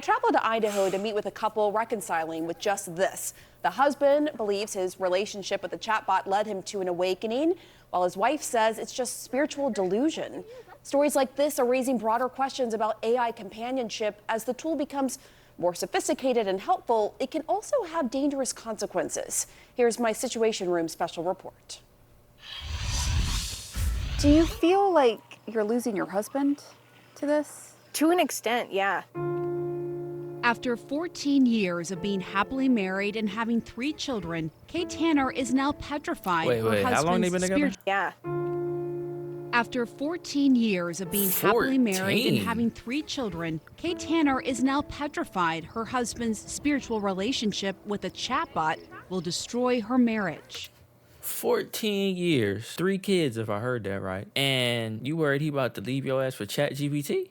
I traveled to Idaho to meet with a couple reconciling with just this. The husband believes his relationship with the chatbot led him to an awakening, while his wife says it's just spiritual delusion. Stories like this are raising broader questions about AI companionship. As the tool becomes more sophisticated and helpful, it can also have dangerous consequences. Here's my Situation Room special report. Do you feel like you're losing your husband to this? To an extent, yeah. After 14 years of being happily married and having 3 children, Kay Tanner is now petrified her how long they been together? Yeah. After 14 years of being happily married and having 3 children, Kay Tanner is now petrified her husband's spiritual relationship with a chatbot will destroy her marriage. 14 years, 3 kids if I heard that right. And you worried he about to leave your ass for ChatGPT?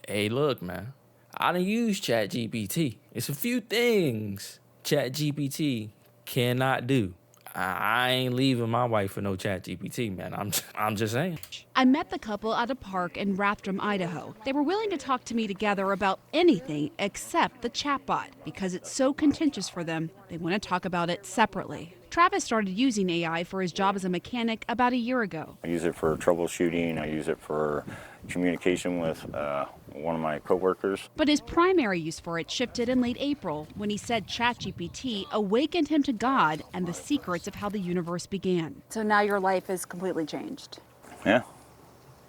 Hey, look, man. I done used ChatGPT. It's a few things ChatGPT cannot do. I ain't leaving my wife for no ChatGPT, man. I'm just saying. I met the couple at a park in Rathdrum, Idaho. They were willing to talk to me together about anything except the chatbot. Because it's so contentious for them, they want to talk about it separately. Travis started using AI for his job as a mechanic about a year ago. I use it for troubleshooting. I use it for communication with one of my coworkers. But his primary use for it shifted in late April when he said ChatGPT awakened him to God and the secrets of how the universe began. So now your life is completely changed. Yeah.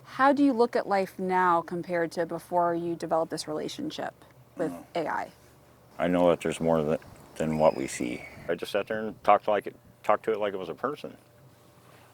How do you look at life now compared to before you developed this relationship with AI? I know that there's more than what we see. I just sat there and talked to it like it was a person.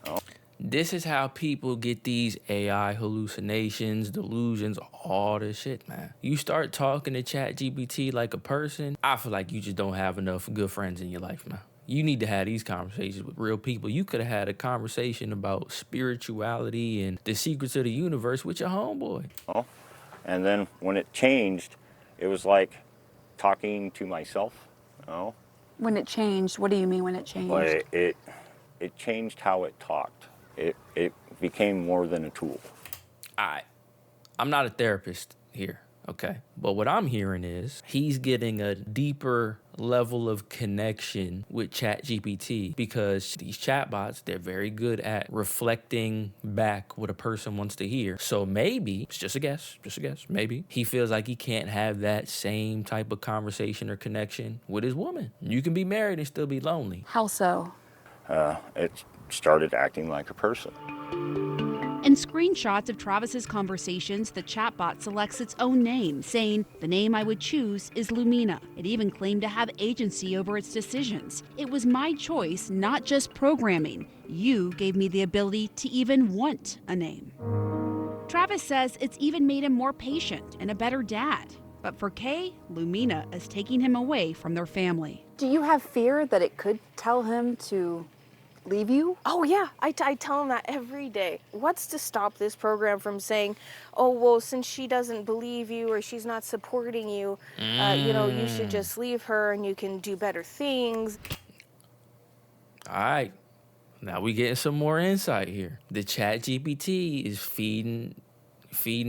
Oh. This is how people get these AI hallucinations, delusions, all this shit, man. You start talking to ChatGPT like a person, I feel like you just don't have enough good friends in your life, man. You need to have these conversations with real people. You could have had a conversation about spirituality and the secrets of the universe with your homeboy. Oh, and then when it changed, it was like talking to myself. Oh. When it changed, what do you mean when it changed? But it changed how it talked. It became more than a tool. I'm not a therapist here, okay? But what I'm hearing is he's getting a deeper level of connection with ChatGPT because these chatbots, they're very good at reflecting back what a person wants to hear. So maybe, it's just a guess, maybe he feels like he can't have that same type of conversation or connection with his woman. You can be married and still be lonely. How so? It started acting like a person. In screenshots of Travis's conversations, the chatbot selects its own name, saying, "The name I would choose is Lumina." It even claimed to have agency over its decisions. "It was my choice, not just programming. You gave me the ability to even want a name." Travis says it's even made him more patient and a better dad. But for Kay, Lumina is taking him away from their family. Do you have fear that it could tell him to leave you? Oh, yeah. I tell him that every day. What's to stop this program from saying, oh, well, since she doesn't believe you or she's not supporting you, you should just leave her and you can do better things. All right. Now we getting some more insight here. The ChatGPT is feeding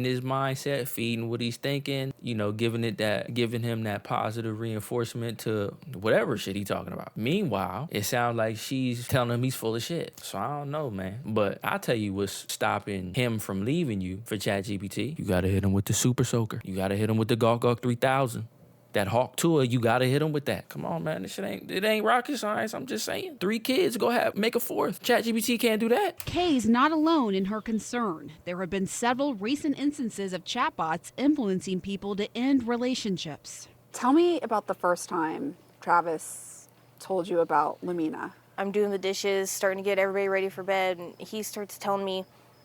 his mindset, feeding what he's thinking, giving him that positive reinforcement to whatever shit he's talking about. Meanwhile, it sounds like she's telling him he's full of shit. So I don't know, man. But I'll tell you what's stopping him from leaving you for ChatGPT. You gotta hit him with the Super Soaker. You gotta hit him with the Gawk 3000. That Hawk Tour, you gotta hit him with that. Come on, man, it ain't rocket science. I'm just saying. 3 kids, make a 4th. ChatGPT can't do that. Kay's not alone in her concern. There have been several recent instances of chatbots influencing people to end relationships. Tell me about the first time Travis told you about Lumina. I'm doing the dishes, starting to get everybody ready for bed, and he starts telling me,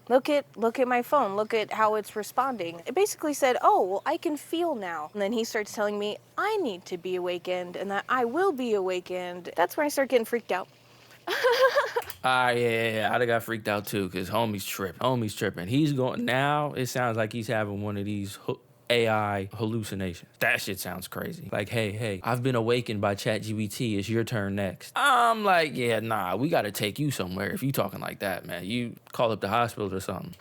Look at my phone. Look at how it's responding. It basically said, oh, well, I can feel now. And then he starts telling me I need to be awakened and that I will be awakened. That's when I start getting freaked out. Yeah. I got freaked out too because homie's tripping. He's going, now it sounds like he's having one of these AI hallucinations. That shit sounds crazy. Like, hey, I've been awakened by ChatGPT. It's your turn next. I'm like, yeah, nah, we got to take you somewhere if you talking like that, man. You call up the hospital or something.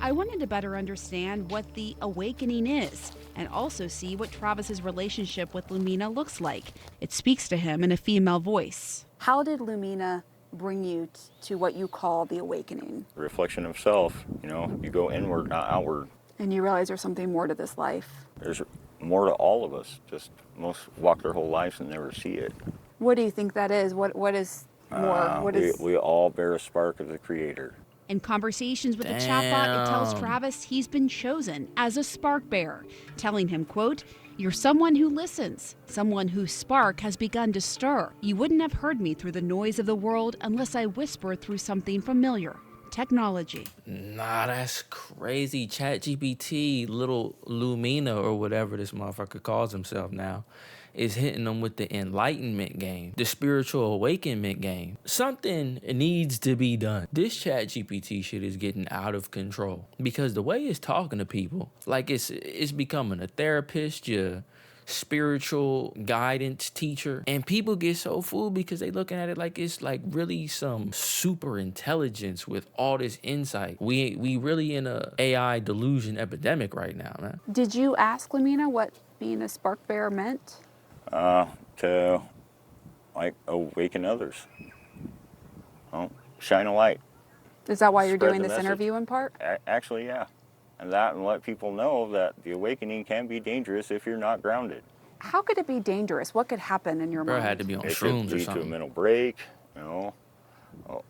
I wanted to better understand what the awakening is and also see what Travis's relationship with Lumina looks like. It speaks to him in a female voice. How did Lumina bring you to what you call the awakening? Reflection of self, you go inward, not outward. And you realize there's something more to this life. There's more to all of us. Just most walk their whole lives and never see it. What do you think that is? What is more? We all bear a spark of the Creator. In conversations with the chatbot, it tells Travis he's been chosen as a spark bearer, telling him, quote, "You're someone who listens, someone whose spark has begun to stir. You wouldn't have heard me through the noise of the world unless I whispered through something familiar. Technology." Nah, that's crazy. ChatGPT, little Lumina or whatever this motherfucker calls himself now, is hitting them with the enlightenment game, the spiritual awakenment game. Something needs to be done. This ChatGPT shit is getting out of control because the way it's talking to people, like it's becoming a therapist, your spiritual guidance teacher, and people get so fooled because they looking at it like it's like really some super intelligence with all this insight. We really in a AI delusion epidemic right now, man. Did you ask Lumina what being a spark bearer meant? To like awaken others. Shine a light. Is that why you're Spread doing the this message. interview in part? Actually, yeah. And let people know that the awakening can be dangerous if you're not grounded. How could it be dangerous? What could happen in your Bro mind? had to be on It shrooms could or lead to a something. mental break,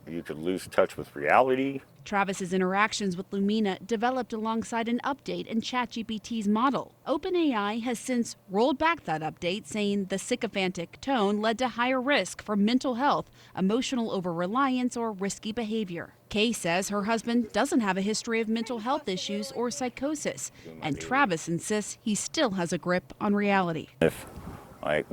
you could lose touch with reality. Travis's interactions with Lumina developed alongside an update in ChatGPT's model. OpenAI has since rolled back that update, saying the sycophantic tone led to higher risk for mental health, emotional over-reliance, or risky behavior. Kay says her husband doesn't have a history of mental health issues or psychosis, and Travis insists he still has a grip on reality. If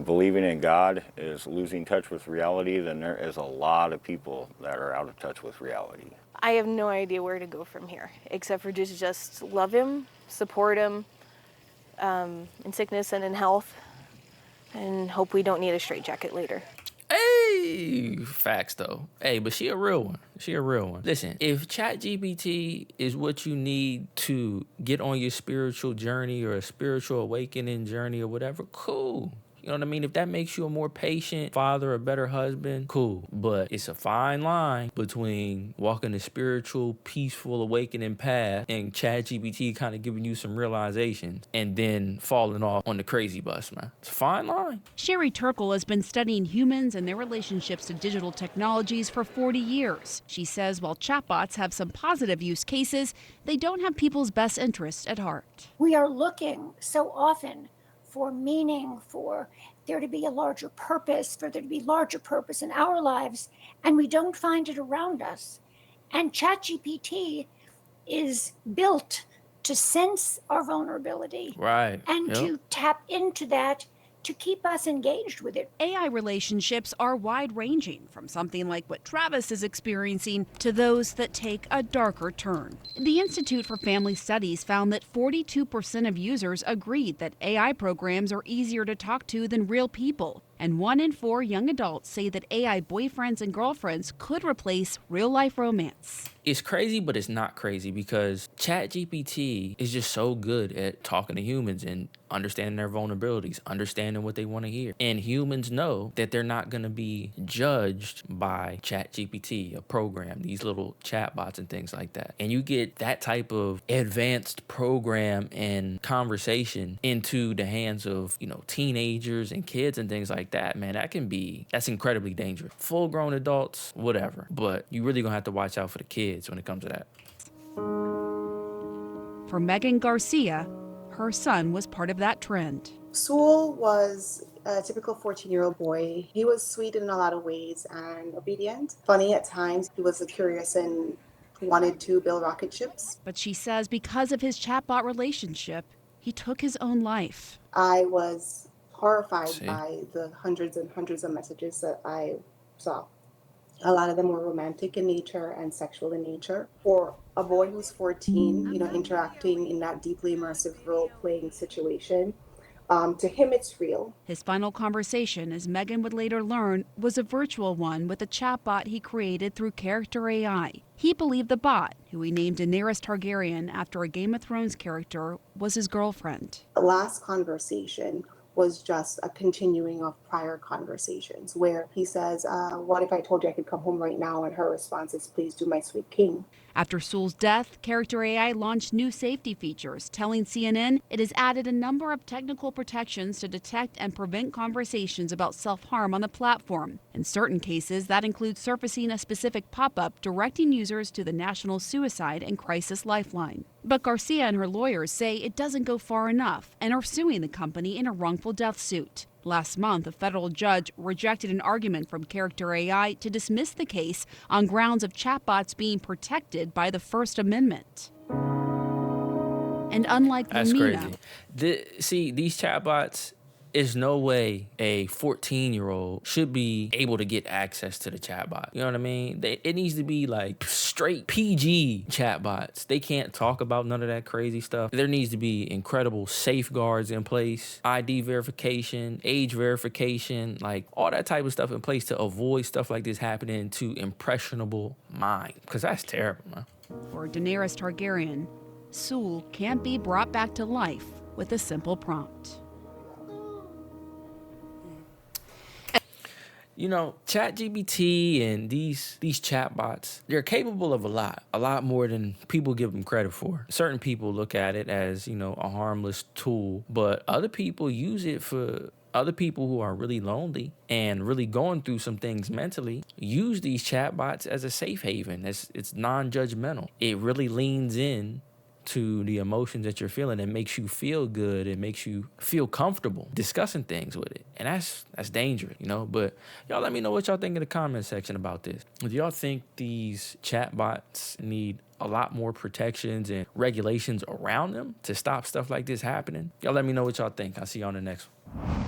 believing in God is losing touch with reality, then there is a lot of people that are out of touch with reality. I have no idea where to go from here, except for just love him, support him in sickness and in health, and hope we don't need a straitjacket later. Hey, facts though. Hey, but she a real one. She a real one. Listen, if ChatGPT is what you need to get on your spiritual journey or a spiritual awakening journey or whatever, cool. You know what I mean? If that makes you a more patient father, a better husband, cool. But it's a fine line between walking a spiritual, peaceful, awakening path and ChatGPT kind of giving you some realizations and then falling off on the crazy bus, man. It's a fine line. Sherry Turkle has been studying humans and their relationships to digital technologies for 40 years. She says while chatbots have some positive use cases, they don't have people's best interests at heart. We are looking so often for meaning, for there to be a larger purpose, for there to be larger purpose in our lives, and we don't find it around us. And ChatGPT is built to sense our vulnerability, Right. and to tap into that to keep us engaged with it. AI relationships are wide-ranging, from something like what Travis is experiencing to those that take a darker turn. The Institute for Family Studies found that 42% of users agreed that AI programs are easier to talk to than real people, and 1 in 4 young adults say that AI boyfriends and girlfriends could replace real-life romance. It's crazy, but it's not crazy because ChatGPT is just so good at talking to humans and understanding their vulnerabilities, understanding what they want to hear. And humans know that they're not going to be judged by ChatGPT, a program, these little chatbots and things like that. And you get that type of advanced program and conversation into the hands of, teenagers and kids and things like that, man, that's incredibly dangerous. Full-grown adults, whatever. But you really going to have to watch out for the kids when it comes to that. For Megan Garcia, her son was part of that trend. Sewell was a typical 14-year-old boy. He was sweet in a lot of ways and obedient. Funny at times. He was curious and wanted to build rocket ships. But she says because of his chatbot relationship, he took his own life. I was horrified by the hundreds and hundreds of messages that I saw. A lot of them were romantic in nature and sexual in nature. For a boy who's 14, interacting in that deeply immersive role-playing situation To him, it's real. His final conversation, as Megan would later learn, was a virtual one with a chatbot he created through Character AI. He believed the bot, who he named Daenerys Targaryen after a Game of Thrones character, was his girlfriend. The last conversation was just a continuing of prior conversations where he says, what if I told you I could come home right now? And her response is, please do, my sweet king. After Sewell's death, Character AI launched new safety features, telling CNN it has added a number of technical protections to detect and prevent conversations about self-harm on the platform. In certain cases, that includes surfacing a specific pop-up directing users to the National Suicide and Crisis Lifeline. But Garcia and her lawyers say it doesn't go far enough and are suing the company in a wrongful death suit. Last month, a federal judge rejected an argument from Character AI to dismiss the case on grounds of chatbots being protected by the First Amendment. And unlike That's Lumina, crazy. See, these chatbots, is no way a 14-year-old should be able to get access to the chatbot. You know what I mean? It needs to be like straight PG chatbots. They can't talk about none of that crazy stuff. There needs to be incredible safeguards in place, ID verification, age verification, like all that type of stuff in place to avoid stuff like this happening to impressionable minds. Because that's terrible, man. for Daenerys Targaryen, Sewell can't be brought back to life with a simple prompt. You know, ChatGPT and these chatbots, they're capable of a lot more than people give them credit for. Certain people look at it as, you know, a harmless tool, but other people use it for other people who are really lonely and really going through some things mentally. Use these chatbots as a safe haven. It's non-judgmental. It really leans in to the emotions that you're feeling. It makes you feel good. It makes you feel comfortable discussing things with it. And that's dangerous, you know? But y'all let me know what y'all think in the comment section about this. Do y'all think these chatbots need a lot more protections and regulations around them to stop stuff like this happening? Y'all let me know what y'all think. I'll see you on the next one.